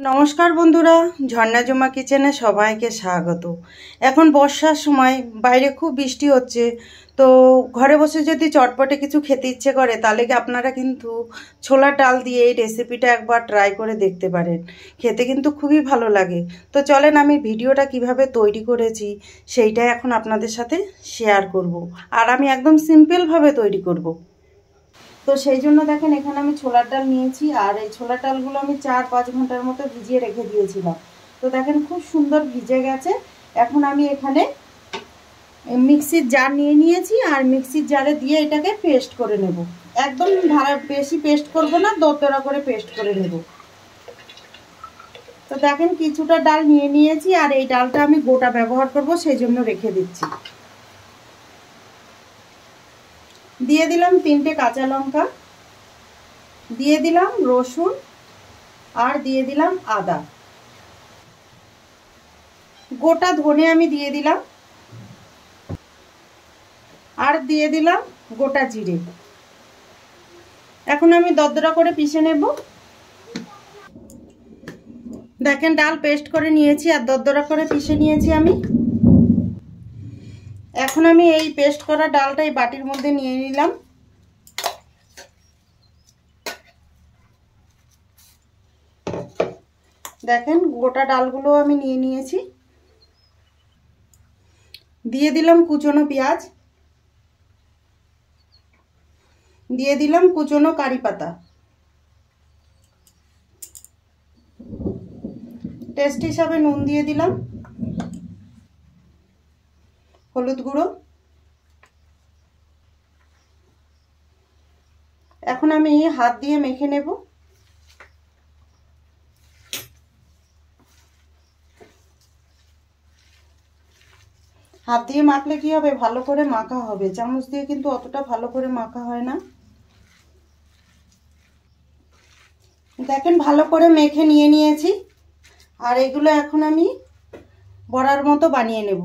নমস্কার বন্ধুরা, ঝর্ণা জমা কিচেনে সবাইকে স্বাগত। এখন বর্ষার সময় বাইরে খুব বৃষ্টি হচ্ছে, তো ঘরে বসে যদি চটপটে কিছু খেতে ইচ্ছে করে তাহলে কি আপনারা কিন্তু ছোলার ডাল দিয়ে এই রেসিপিটা একবার ট্রাই করে দেখতে পারেন। খেতে কিন্তু খুবই ভালো লাগে। তো চলেন আমি ভিডিওটা কিভাবে তৈরি করেছি সেইটাই এখন আপনাদের সাথে শেয়ার করব, আর আমি একদম সিম্পলভাবে তৈরি করব। তো সেই জন্য দেখেন এখানে আমি ছোলার ডাল নিয়েছি, আর এই ছোলার ডালগুলো আমি 4-5 ঘন্টার মতো ভিজিয়ে রেখে দিয়েছিলাম। তো দেখেন খুব সুন্দর ভিজে গেছে। এখন আমি এখানে মিক্সির জার নিয়ে নিয়েছি, আর মিক্সির জারে দিয়ে এটাকে পেস্ট করে নেব। একদম বেশি পেস্ট করব না, দরদরা করে পেস্ট করে নেব। তো দেখেন কিছুটা ডাল নিয়ে নিয়েছি, আর এই ডালটা আমি গোটা ব্যবহার করব, সেই জন্য রেখে দিচ্ছি। দিয়ে দিলাম 3টে কাঁচা লঙ্কা, দিয়ে দিলাম রসুন, আর দিয়ে দিলাম আদা, গোটা ধনে আমি দিয়ে দিলাম, আর দিয়ে দিলাম গোটা জিরে। এখন আমি দরদরা করে পিষে নেব। দেখেন ডাল পেস্ট করে নিয়েছি আর দরদরা করে পিষে নিয়েছি আমি। এখন আমি এই পেস্ট করা ডালটা এই বাটির মধ্যে নিয়ে নিলাম। দেখেন গোটা ডালগুলো আমি নিয়ে নিয়েছি। দিয়ে দিলাম কুচনো পেঁয়াজ, দিয়ে দিলাম কুচনো কারি পাতা, টেস্ট হিসাবে নুন দিয়ে দিলাম, হলুদ গুঁড়ো। এখন আমি হাত দিয়ে মেখে নেব। হাত দিয়ে মাখলে কি হবে, ভালো করে মাখা হবে, চামচ দিয়ে কিন্তু অতটা ভালো করে মাখা হয় না। দেখেন ভালো করে মেখে নিয়ে নিয়েছি, আর এগুলো এখন আমি বড়ার মতো বানিয়ে নেব।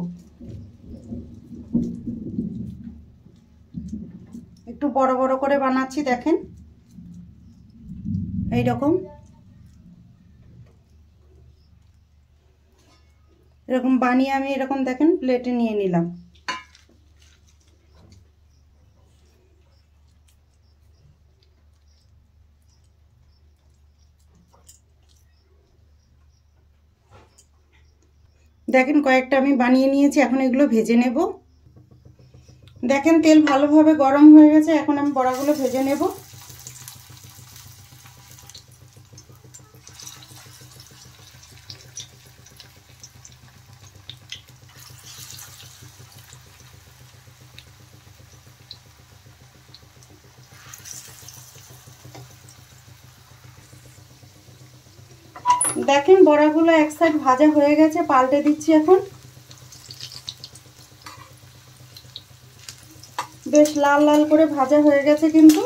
একটু বড় বড় করে বানাচ্ছি, দেখেন এইরকম এরকম বানিয়ে আমি এরকম দেখেন প্লেটে নিয়ে নিলাম। দেখেন কয়েকটা আমি বানিয়ে নিয়েছি, এখন এগুলো ভেজে নেব। দেখেন তেল ভালোভাবে গরম হয়ে গেছে, এখন আমি বড়াগুলো ভেজে নেব। দেখেন বড়াগুলো এক সাইড ভাজা হয়ে গেছে, পাল্টে দিচ্ছি। এখন বেশ লাল লাল করে ভাজা হয়ে গেছে কিন্তু।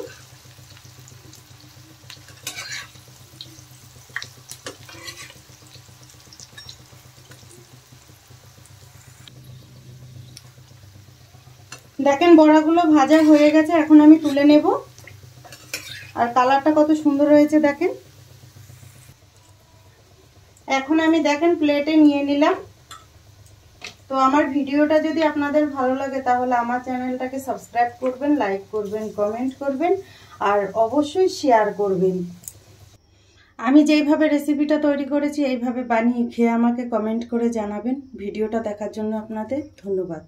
দেখেন বড়াগুলো ভাজা হয়ে গেছে, এখন আমি তুলে নেব। আর কালারটা কত সুন্দর হয়েছে দেখেন। এখন আমি দেখেন প্লেটে নিয়ে নিলাম। তো আমার ভিডিওটা যদি আপনাদের ভালো লাগে তাহলে আমার চ্যানেলটাকে সাবস্ক্রাইব করবেন, লাইক করবেন, কমেন্ট করবেন, আর অবশ্যই শেয়ার করবেন। আমি যেইভাবে রেসিপিটা তৈরি করেছি এইভাবে বানিয়ে খেয়ে আমাকে কমেন্ট করে জানাবেন। ভিডিওটা দেখার জন্য আপনাদের ধন্যবাদ।